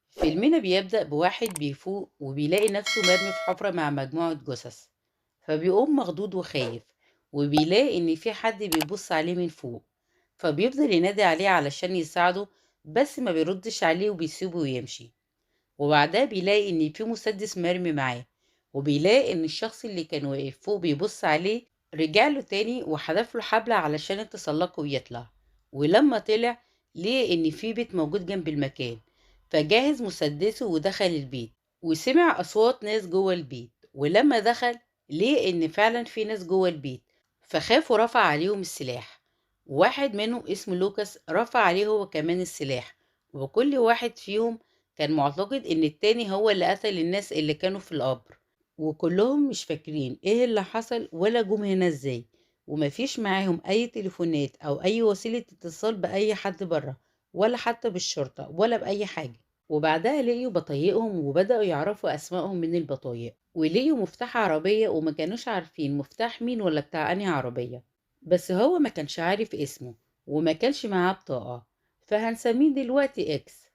فيلمنا بيبدأ بواحد بيفوق وبيلاقي نفسه مرمي في حفرة مع مجموعة جثث. فبيقوم مخضوض وخايف، وبيلاقي إن في حد بيبص عليه من فوق. فبيفضل ينادي عليه علشان يساعده، بس ما بيردش عليه وبيسيبه ويمشي. وبعدها بيلاقي إن في مسدس مرمي معاه، وبيلاقي إن الشخص اللي كان واقف فوق بيبص عليه رجع له تاني وحدف له حبل علشان يتسلقه ويطلع. ولما طلع لقي إن في بيت موجود جنب المكان، فجهز مسدسه ودخل البيت. وسمع أصوات ناس جوه البيت، ولما دخل لقي إن فعلا في ناس جوه البيت. فخاف ورفع عليهم السلاح. واحد منهم اسمه لوكاس رفع عليه هو كمان السلاح، وكل واحد فيهم كان معتقد إن التاني هو اللي قتل الناس اللي كانوا في القبر. وكلهم مش فاكرين إيه اللي حصل ولا جم هنا إزاي، ومفيش معاهم أي تليفونات أو أي وسيلة اتصال بأي حد بره، ولا حتى بالشرطة ولا بأي حاجة. وبعدها لقيوا بطايقهم وبدأوا يعرفوا أسمائهم من البطايق، ولقيوا مفتاح عربية وما كانوش عارفين مفتاح مين ولا بتاع أنهي عربية. بس هو ما كانش عارف اسمه، وما كانش معاه بطاقة، فهنسميه دلوقتي إكس.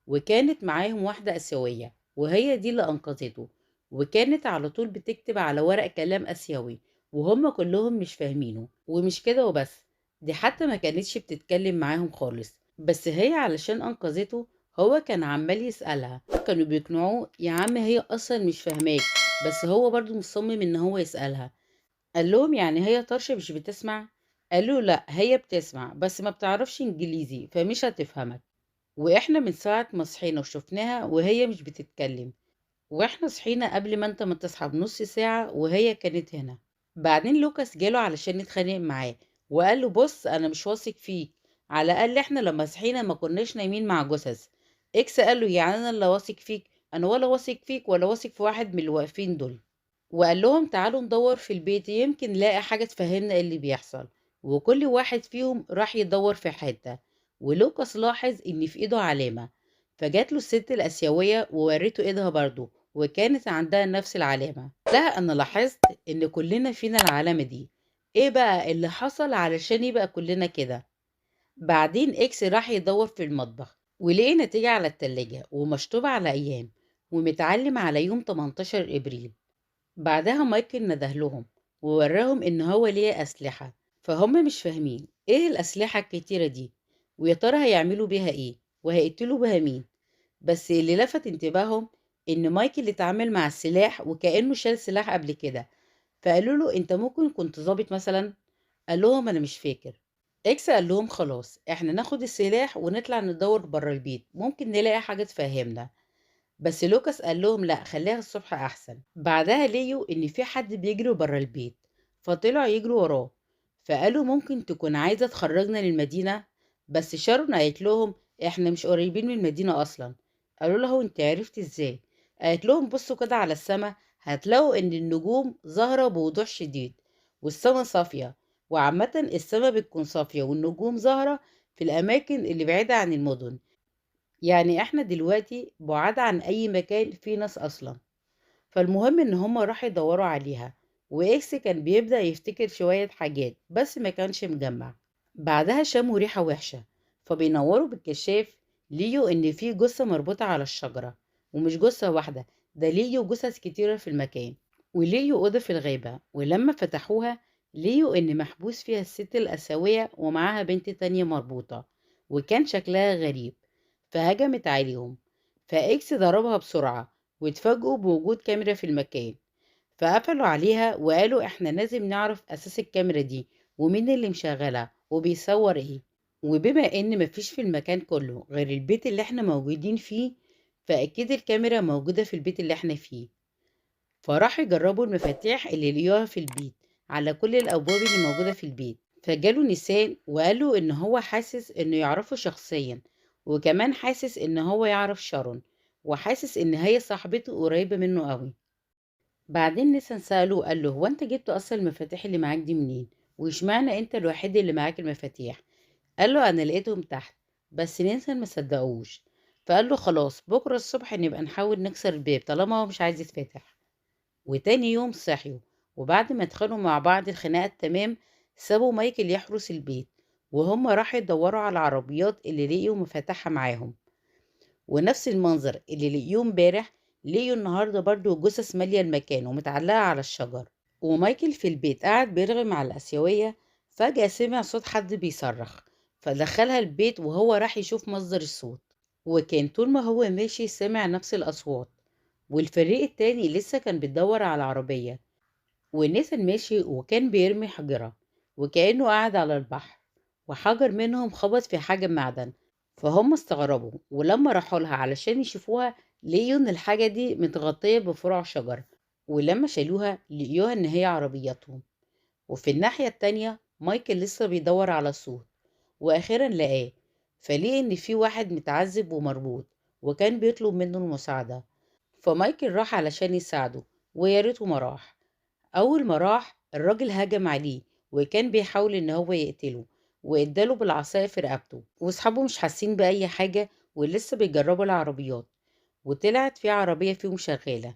وكانت معاهم واحدة آسيوية، وهي دي اللي أنقذته، وكانت على طول بتكتب على ورق كلام آسيوي، وهم كلهم مش فاهمينه. ومش كده وبس، دي حتى ما كانتش بتتكلم معاهم خالص، بس هي علشان أنقذته هو كان عمال يسألها. كانوا بيقنعوه يا عم هي أصلا مش فاهماك، بس هو برضو مصمم إن هو يسألها. قال لهم يعني هي طرش مش بتسمع؟ قالوا لا هي بتسمع بس ما بتعرفش إنجليزي فمش هتفهمك. وإحنا من ساعة ما صحينا وشفناها وهي مش بتتكلم، وإحنا صحينا قبل ما أنت ما تصحى بنص ساعة وهي كانت هنا. بعدين لوكاس جاله علشان يتخانق معاه، وقال له بص أنا مش واثق فيك، على الأقل إحنا لما صحينا ما كناش نايمين مع جثث. إكس قال له يعني أنا اللي واثق فيك؟ أنا ولا واثق فيك ولا واثق في واحد من اللي واقفين دول. وقال لهم تعالوا ندور في البيت يمكن نلاقي حاجة تفهمنا ايه اللي بيحصل. وكل واحد فيهم راح يدور في حتة. ولوكاس لاحظ ان في ايده علامة، فجات له الست الآسيوية ووريته ايدها برضه، وكانت عندها نفس العلامة. لها انا لاحظت ان كلنا فينا العلامة دي، ايه بقى اللي حصل علشان يبقى كلنا كده؟ بعدين اكس راح يدور في المطبخ ولقي نتيجة على التلاجة ومشطوبة على ايام، ومتعلم على يوم 18 ابريل. بعدها مايكل نده لهم ووراهم إن هو ليه أسلحة، فهم مش فاهمين إيه الأسلحة الكتيرة دي، ويا ترى هيعملوا بيها إيه وهيقتلوا بيها مين. بس اللي لفت انتباههم إن مايكل اتعامل مع السلاح وكأنه شال سلاح قبل كده. فقالوا له أنت ممكن كنت ضابط مثلا؟ قال لهم أنا مش فاكر. إكس قال لهم خلاص إحنا ناخد السلاح ونطلع ندور برا البيت ممكن نلاقي حاجة تفهمنا. بس لوكاس قال لهم لا خليها الصبح احسن. بعدها لقيوا ان في حد بيجري بره البيت، فطلعوا يجروا وراه. فقالوا ممكن تكون عايزة تخرجنا للمدينة. بس شارون قالت لهم احنا مش قريبين من المدينة اصلا. قالوا له انت عرفت ازاي؟ قالت لهم بصوا كده على السماء، هتلاقوا ان النجوم ظاهرة بوضوح شديد، والسماء صافية. وعامة السماء بتكون صافية والنجوم ظاهرة في الأماكن اللي بعيدة عن المدن، يعني احنا دلوقتي بعاد عن اي مكان فيه ناس اصلا. فالمهم ان هما راحوا يدوروا عليها، واكس كان بيبدأ يفتكر شوية حاجات بس ما كانش مجمع. بعدها شموا ريحة وحشة، فبينوروا بالكشاف لقيوا ان في جثة مربوطة على الشجرة. ومش جثة واحدة، ده لقيوا جثث كتيرة في المكان. ولقيوا أوضة في الغابة، ولما فتحوها لقيوا ان محبوس فيها الست الآسيوية ومعاها بنت تانية مربوطة، وكان شكلها غريب. فهجمت عليهم، فإكس ضربها بسرعة، واتفاجئوا بوجود كاميرا في المكان. فقفلوا عليها وقالوا احنا لازم نعرف أساس الكاميرا دي ومين اللي مشغلها وبيصور ايه. وبما ان مفيش في المكان كله غير البيت اللي احنا موجودين فيه، فأكيد الكاميرا موجودة في البيت اللي احنا فيه. فراحوا يجربوا المفاتيح اللي لقيوها في البيت على كل الأبواب اللي موجودة في البيت. فجاله نسان وقالوا إن هو حاسس إنه يعرفه شخصيا، وكمان حاسس إن هو يعرف شارون، وحاسس إن هي صاحبته قريبة منه قوي. بعدين نسان سأله وقال له هو أنت جبت أصلا المفاتيح اللي معاك دي منين؟ وإشمعنى أنت الوحيد اللي معاك المفاتيح؟ قال له أنا لقيتهم تحت. بس نسان مصدقوش، فقال له خلاص بكرة الصبح نبقى نحاول نكسر الباب طالما هو مش عايز يتفتح. وتاني يوم صحيوا، وبعد ما اتخانقوا مع بعض الخناقة التمام سابوا مايكل يحرس البيت، وهم راحوا يدوروا على العربيات اللي لقيوا مفاتيحها معاهم. ونفس المنظر اللي لقيوه امبارح لقيوا النهارده برضو جثث مالية المكان ومتعلقة على الشجر. ومايكل في البيت قاعد بيرغي مع الآسيوية، فجأة سمع صوت حد بيصرخ، فدخلها البيت وهو راح يشوف مصدر الصوت. وكان طول ما هو ماشي سمع نفس الأصوات، والفريق التاني لسه كان بيدور على العربية. ونيثن ماشي وكان بيرمي حجرة وكأنه قاعد على البحر، وحجر منهم خبط في حاجة معدن. فهم استغربوا، ولما راحوا لها علشان يشوفوها لقيوا ان الحاجة دي متغطية بفروع شجر، ولما شالوها لقيوها ان هي عربياتهم. وفي الناحية التانية مايكل لسه بيدور على الصوت، واخيرا لقاه. فلقي ان في واحد متعذب ومربوط، وكان بيطلب منه المساعدة. فمايكل راح علشان يساعده، وياريته ما راح. أول ما راح الراجل هجم عليه، وكان بيحاول إن هو يقتله، وإداله بالعصاية في رقبته. وأصحابه مش حاسين بأي حاجة ولسه بيجربوا العربيات. وطلعت في عربية فيهم شغالة،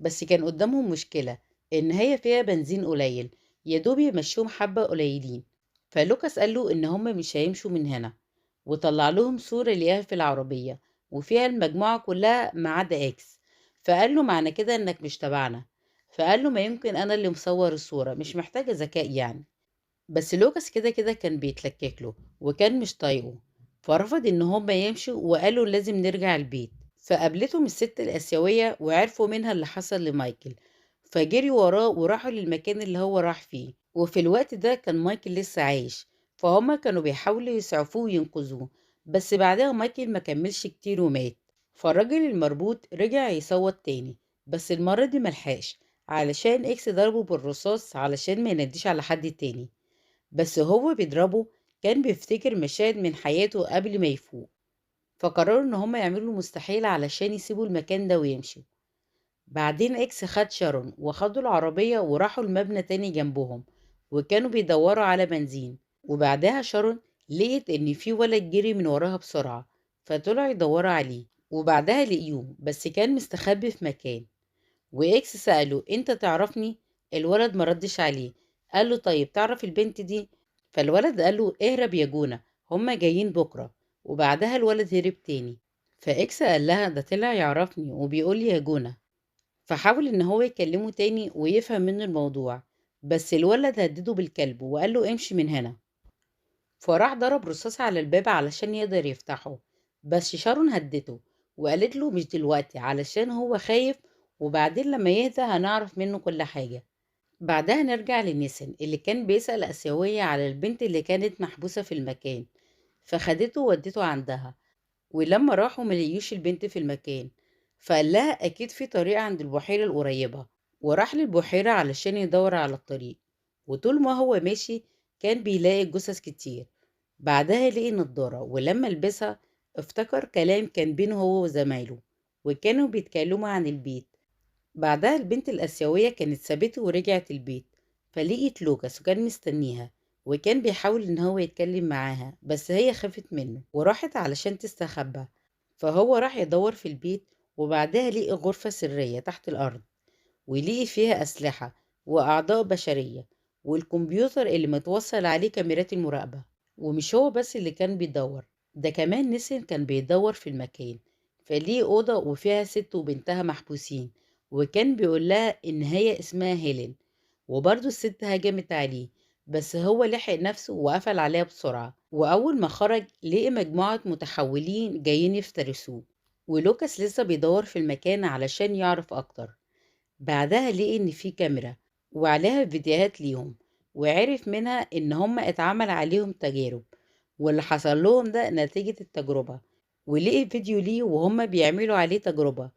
بس كان قدامهم مشكلة، إن هي فيها بنزين قليل، يدوب يمشيهم حبة قليلين. فلوكاس قاله إن هما مش هيمشوا من هنا، وطلع لهم صورة ليها في العربية وفيها المجموعة كلها ما عدا إكس. فقال له معنى كده إنك مش تبعنا. فقال له ما يمكن أنا اللي مصور الصورة، مش محتاجة ذكاء يعني. بس لوكاس كده كده كان بيتلكك له وكان مش طايقه، فرفض إن هما يمشوا وقالوا لازم نرجع البيت. فقابلتهم الست الآسيوية وعرفوا منها اللي حصل لمايكل، فجريوا وراه وراحوا للمكان اللي هو راح فيه. وفي الوقت ده كان مايكل لسه عايش، فهما كانوا بيحاولوا يسعفوه وينقذوه. بس بعدها مايكل ما كملش كتير ومات. فالراجل المربوط رجع يصوت تاني، بس المرة دي ملحقش، علشان اكس ضربه بالرصاص علشان ما يناديش على حد تاني. بس هو بيضربه كان بيفتكر مشاهد من حياته قبل ما يفوق. فقرروا ان هما يعملوا المستحيل علشان يسيبوا المكان ده ويمشوا. بعدين اكس خد شارون وخدوا العربية وراحوا المبنى تاني جنبهم، وكانوا بيدوروا على بنزين. وبعدها شارون لقيت ان في ولد جري من وراها بسرعة، فطلعوا يدوروا عليه. وبعدها لقيوه بس كان مستخبي في مكان. واكس سأله انت تعرفني؟ الولد مردش عليه. قال له طيب تعرف البنت دي؟ فالولد قال له اهرب يا جونة، هما جايين بكرة. وبعدها الولد هرب تاني. فاكس قال لها ده طلع يعرفني وبيقول لي يا جونة. فحاول ان هو يكلمه تاني ويفهم منه الموضوع، بس الولد هدده بالكلب وقال له امشي من هنا. فراح ضرب رصاص على الباب علشان يقدر يفتحه، بس شارون هدته وقالت له مش دلوقتي علشان هو خايف، وبعدين لما يهدى هنعرف منه كل حاجة. بعدها نرجع لنيسن اللي كان بيسأل آسيوية على البنت اللي كانت محبوسة في المكان، فخدته وودته عندها. ولما راحوا ملقيوش البنت في المكان، فقال لها أكيد في طريق عند البحيرة القريبة، وراح للبحيرة علشان يدور على الطريق. وطول ما هو ماشي كان بيلاقي جثث كتير. بعدها لقي نضارة، ولما لبسها افتكر كلام كان بينه هو وزمايله، وكانوا بيتكلموا عن البيت. بعدها البنت الآسيوية كانت سابته ورجعت البيت، فلقيت لوكاس وكان مستنيها، وكان بيحاول ان هو يتكلم معاها بس هي خافت منه وراحت علشان تستخبى. فهو راح يدور في البيت، وبعدها لقي غرفة سرية تحت الأرض، ولقي فيها أسلحة وأعضاء بشرية، والكمبيوتر اللي متوصل عليه كاميرات المراقبة. ومش هو بس اللي كان بيدور، ده كمان نسن كان بيدور في المكان، فليه أوضة وفيها ست وبنتها محبوسين، وكان بيقول لها إن هي اسمها هيلين. وبرضه الست هجمت عليه، بس هو لحق نفسه وقفل عليها بسرعة. وأول ما خرج لقي مجموعة متحولين جايين يفترسوه، ولوكاس لسه بيدور في المكان علشان يعرف أكتر. بعدها لقي إن في كاميرا وعليها فيديوهات ليهم، وعرف منها إن هما اتعمل عليهم تجارب، واللي حصل لهم ده نتيجة التجربة. ولقي فيديو ليه وهما بيعملوا عليه تجربة،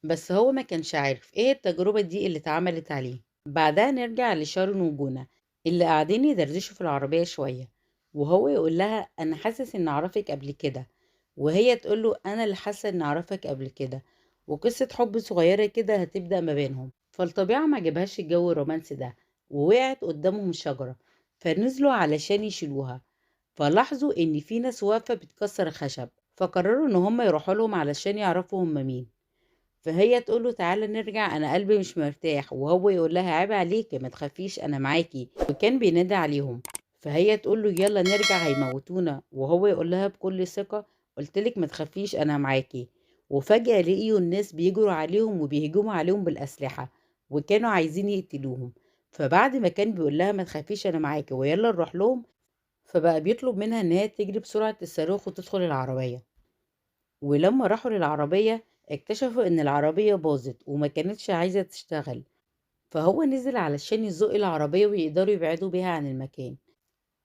بس هو ما كانش عارف ايه التجربة دي اللي اتعملت عليه. بعدها نرجع لشارون وجونا اللي قاعدين يدردشوا في العربية شوية، وهو يقول لها أنا حاسس إن أعرفك قبل كده، وهي تقول له أنا اللي حاسة إن أعرفك قبل كده. وقصة حب صغيرة كده هتبدأ ما بينهم. فالطبيعة ما جابهاش الجو الرومانسي ده، ووقعت قدامهم شجرة، فنزلوا علشان يشيلوها. فلاحظوا إن في ناس واقفة بتكسر خشب، فقرروا إن هم يروحوا لهم علشان يعرفوا هم مين. فهي تقول له تعالى نرجع انا قلبي مش مرتاح، وهو يقول لها عيب عليكي ما تخافيش انا معاكي، وكان بينادي عليهم. فهي تقول له يلا نرجع هيموتونا، وهو يقول لها بكل ثقة قلتلك ما تخافيش أنا معاكِ. وفجأة لقيوا الناس بيجروا عليهم وبيهجموا عليهم بالأسلحة، وكانوا عايزين يقتلوهم. فبعد ما كان بيقول لها ما تخافيش أنا معاكِ ويالّا نروح لهم، فبقى بيطلب منها إن هي تجري بسرعة الصاروخ وتدخل العربية. ولمّا راحوا للعربية اكتشفوا إن العربية باظت وما كانتش عايزة تشتغل، فهو نزل علشان يزق العربية ويقدروا يبعدوا بيها عن المكان.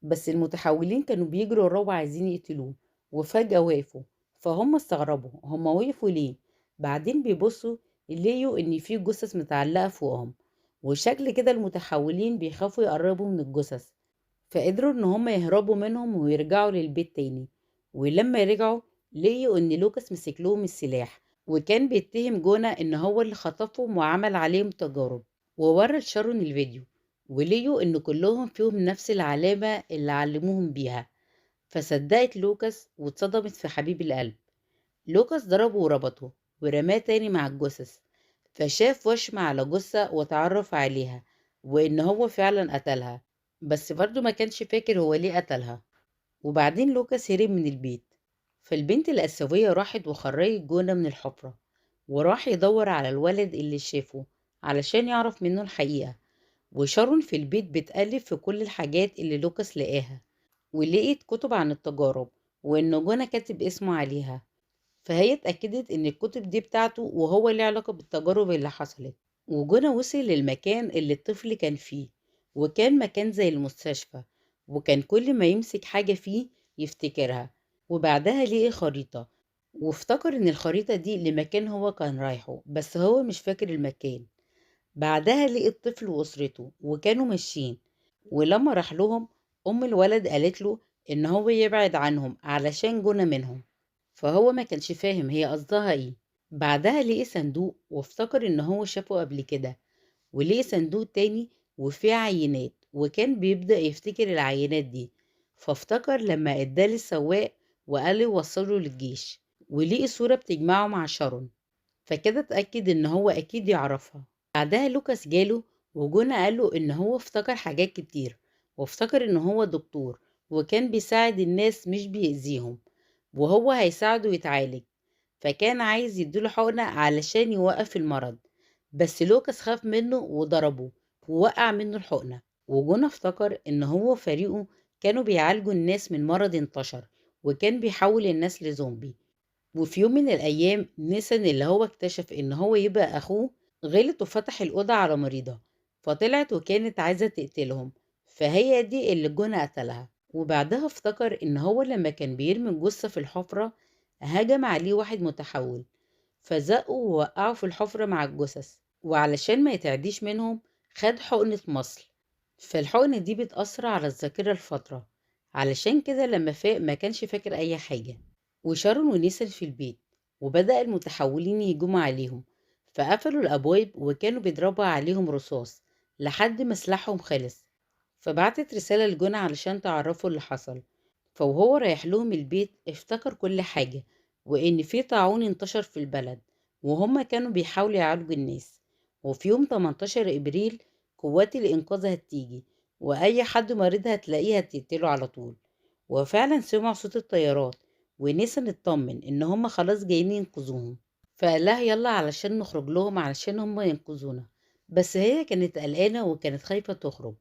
بس المتحولين كانوا بيجروا وراه وعايزين يقتلوه، وفجأة وقفوا. فهم استغربوا هم وقفوا ليه. بعدين بيبصوا لقيوا إن في جثث متعلقة فوقهم، وشكل كده المتحولين بيخافوا يقربوا من الجثث، فقدروا إن هم يهربوا منهم ويرجعوا للبيت تاني. ولما رجعوا لقيوا إن لوكاس مسك لهم السلاح، وكان بيتهم جونا إن هو اللي خطفهم وعمل عليهم تجارب. وورا لشارون الفيديو، ولقيوا إن كلهم فيهم نفس العلامة اللي علموهم بيها. فصدقت لوكاس واتصدمت في حبيب القلب. لوكاس ضربه وربطه ورماه تاني مع الجثث، فشاف وشم على جثة واتعرف عليها وإن هو فعلا قتلها، بس برضه ما كانش فاكر هو ليه قتلها. وبعدين لوكاس هرب من البيت. فالبنت الآسيوية راحت وخرجت جونا من الحفرة، وراح يدور على الولد اللي شافه علشان يعرف منه الحقيقة. وشارون في البيت بتقلب في كل الحاجات اللي لوكاس لقاها، ولقيت كتب عن التجارب وإن جونا كاتب اسمه عليها. فهي اتأكدت إن الكتب دي بتاعته وهو ليه علاقة بالتجارب اللي حصلت. وجونا وصل للمكان اللي الطفل كان فيه، وكان مكان زي المستشفى، وكان كل ما يمسك حاجة فيه يفتكرها. وبعدها لقي خريطة، وافتكر إن الخريطة دي لمكان هو كان رايحه بس هو مش فاكر المكان. بعدها لقي الطفل وأسرته وكانوا ماشيين، ولما راح لهم أم الولد قالت له إن هو يبعد عنهم علشان جونا منهم، فهو ما كانش فاهم هي قصدها إيه. بعدها لقي صندوق وافتكر إن هو شافه قبل كده، ولقي صندوق تاني وفيه عينات وكان بيبدأ يفتكر العينات دي. فافتكر لما اداه للسواق وقال له يوصله للجيش، ولقي صورة بتجمعه مع شارون، فكده اتأكد إن هو أكيد يعرفها. بعدها لوكاس جاله، وجونا قاله إن هو افتكر حاجات كتير، وافتكر إن هو دكتور وكان بيساعد الناس مش بيأذيهم، وهو هيساعده يتعالج. فكان عايز يديله حقنة علشان يوقف المرض، بس لوكاس خاف منه وضربه ووقع منه الحقنة. وجونا افتكر إن هو وفريقه كانوا بيعالجوا الناس من مرض انتشر وكان بيحول الناس لزومبي. وفي يوم من الأيام نيسان اللي هو اكتشف إن هو يبقى أخوه غلط وفتح الأوضة على مريضة، فطلعت وكانت عايزة تقتلهم، فهي دي اللي جونا قتلها. وبعدها افتكر إن هو لما كان بيرمي الجثة في الحفرة هجم عليه واحد متحول، فزقه ووقعه في الحفرة مع الجثث. وعلشان ما يتعديش منهم خد حقنة مصل، فالحقنة دي بتأثر على الذاكرة لفترة، علشان كده لما فاق ما كانش فاكر أي حاجة. وشارون ونيسان في البيت، وبدأ المتحولين يهجموا عليهم، فقفلوا الأبواب وكانوا بيضربوا عليهم رصاص لحد ما سلاحهم خلص. فبعتت رسالة لجونا علشان تعرفوا اللي حصل. فوهو رايح لهم البيت افتكر كل حاجة، وإن في طاعون انتشر في البلد وهما كانوا بيحاولوا يعالجوا الناس. وفي يوم 18 إبريل قوات الإنقاذ هتيجي، وأي حد مريض هتلاقيه هتقتله على طول. وفعلا سمعوا صوت الطيارات، ونيسان اطمن إن هما خلاص جايين ينقذوهم، فقال لها يلا علشان نخرج لهم علشان هما ينقذونا. بس هي كانت قلقانة وكانت خايفة تخرج،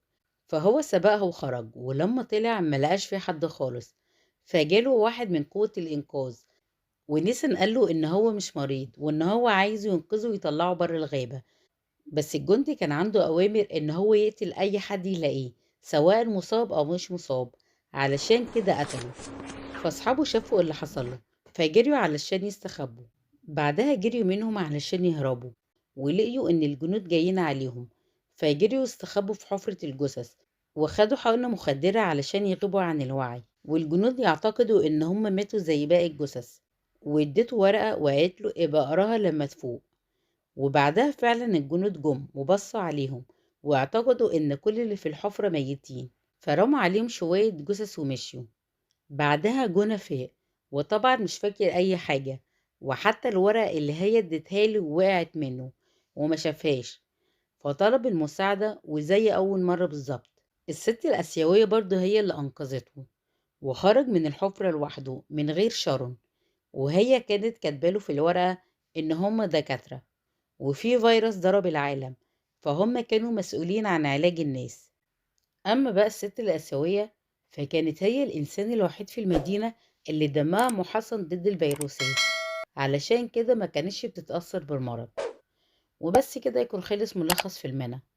فهو سبقها وخرج. ولما طلع ملقاش في حد خالص، فجاله واحد من قوة الإنقاذ، ونيسان قاله إن هو مش مريض وإن هو عايزه ينقذه ويطلعه بره الغابة. بس الجندي كان عنده أوامر إن هو يقتل أي حد يلاقيه سواء مصاب أو مش مصاب، علشان كده قتله. فأصحابه شافوا اللي حصل له فجريوا علشان يستخبوا. بعدها جريوا منهم علشان يهربوا، ولقيوا إن الجنود جايين عليهم، فجريوا استخبوا في حفرة الجثث، وخدوا حقنة مخدرة علشان يغيبوا عن الوعي والجنود يعتقدوا إن هم ماتوا زي باقي الجثث. واديته ورقة وقالت له ابقى اقراها لما تفوق. وبعدها فعلا الجنود جم وبصوا عليهم واعتقدوا إن كل اللي في الحفرة ميتين، فرموا عليهم شوية جثث ومشيوا. بعدها جونا فاق، وطبعا مش فاكر أي حاجة، وحتى الورقة اللي هي اديتها له وقعت منه وما شافهاش. فطلب المساعدة وزي أول مرة بالظبط الست الآسيوية برضه هي اللي أنقذته، وخرج من الحفرة لوحده من غير شرن. وهي كانت كاتبة له في الورقة إن هم دكاترة وفي فيروس ضرب العالم، فهم كانوا مسؤولين عن علاج الناس. أما بقى الست الآسيوية فكانت هي الإنسان الوحيد في المدينة اللي دمها محصن ضد الفيروسات، علشان كده ما كانتش بتتأثر بالمرض. وبس كده يكون خلص ملخص فيلمنا.